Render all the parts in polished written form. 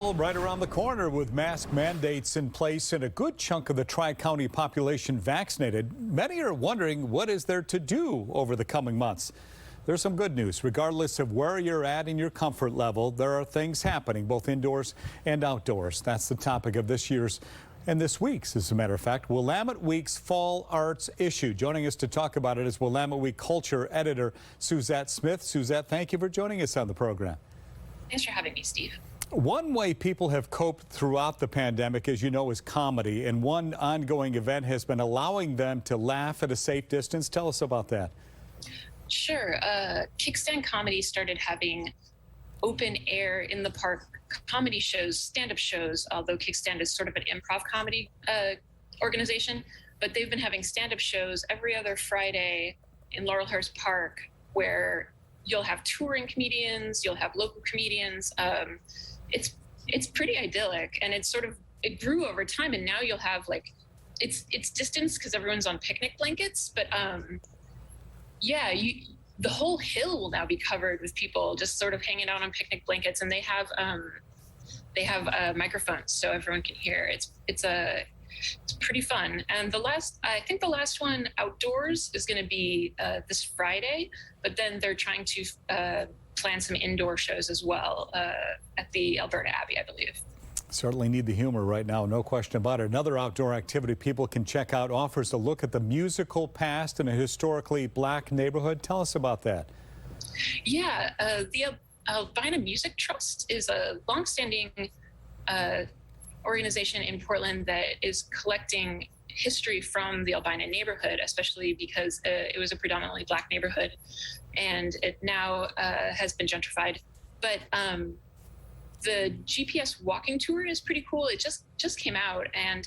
Right around the corner with mask mandates in place and a good chunk of the Tri-County population vaccinated. Many are wondering what is there to do over the coming months. There's some good news. Regardless of where you're at in your comfort level, there are things happening both indoors and outdoors. That's the topic of this year's and this week's, as a matter of fact, Willamette Week's Fall Arts Issue. Joining us to talk about it is Willamette Week Culture Editor Suzette Smith. Suzette, thank you for joining us on the program. Thanks for having me, Steve. One way people have coped throughout the pandemic, as you know, is comedy, and one ongoing event has been allowing them to laugh at a safe distance. Tell us about that. Sure. Kickstand Comedy started having open air in the park comedy shows, stand-up shows, although Kickstand is sort of an improv comedy organization, but they've been having stand-up shows every other Friday in Laurelhurst Park where you'll have touring comedians, you'll have local comedians. It's pretty idyllic, and it grew over time, and now you'll have it's distance because everyone's on picnic blankets, but the whole hill will now be covered with people just sort of hanging out on picnic blankets, and they have microphones so everyone can hear. It's pretty fun. And I think the last one outdoors is going to be this Friday, but then they're trying to plan some indoor shows as well at the Alberta Abbey, I believe. Certainly need the humor right now, no question about it. Another outdoor activity people can check out offers a look at the musical past in a historically black neighborhood. Tell us about that. Yeah, the Albina Music Trust is a longstanding organization in Portland that is collecting history from the Albina neighborhood, especially because it was a predominantly black neighborhood, and it now has been gentrified. But the GPS walking tour is pretty cool. It just came out, and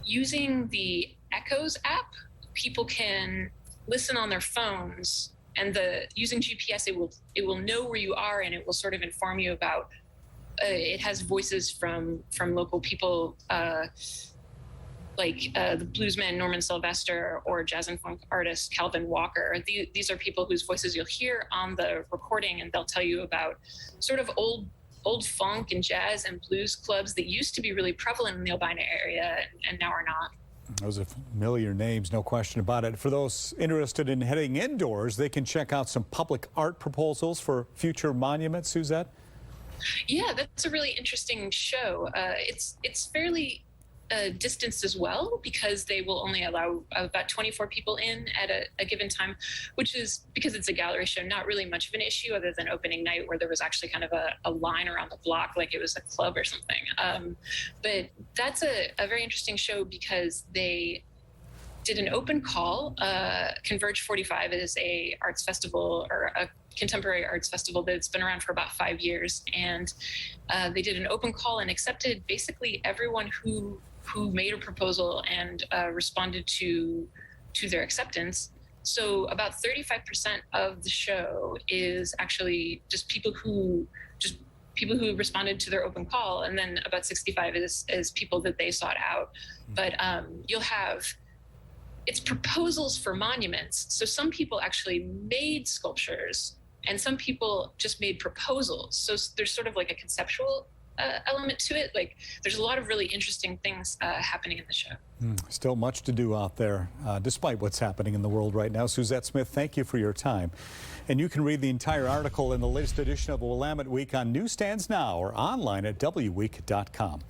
using the Echoes app, people can listen on their phones, and using GPS, it will know where you are, and it will sort of inform you about. It has voices from local people, like the bluesman Norman Sylvester or jazz and funk artist Calvin Walker. These are people whose voices you'll hear on the recording, and they'll tell you about sort of old funk and jazz and blues clubs that used to be really prevalent in the Albina area and now are not. Those are familiar names, no question about it. For those interested in heading indoors, they can check out some public art proposals for future monuments, Suzette? Yeah, that's a really interesting show. It's fairly distanced as well, because they will only allow about 24 people in at a given time, which is, because it's a gallery show, not really much of an issue other than opening night where there was actually kind of a line around the block like it was a club or something. But that's a very interesting show because they did an open call. Converge 45 is a arts festival, or a contemporary arts festival that's been around for about 5 years, and they did an open call and accepted basically everyone who made a proposal and responded to their acceptance. So about 35% of the show is actually just people who responded to their open call, and then about 65 is people that they sought out. But you'll have, it's proposals for monuments. So some people actually made sculptures, and some people just made proposals. So there's sort of like a conceptual element to it. Like, there's a lot of really interesting things happening in the show. Still much to do out there, despite what's happening in the world right now. Suzette Smith, thank you for your time. And you can read the entire article in the latest edition of Willamette Week on newsstands now or online at wweek.com.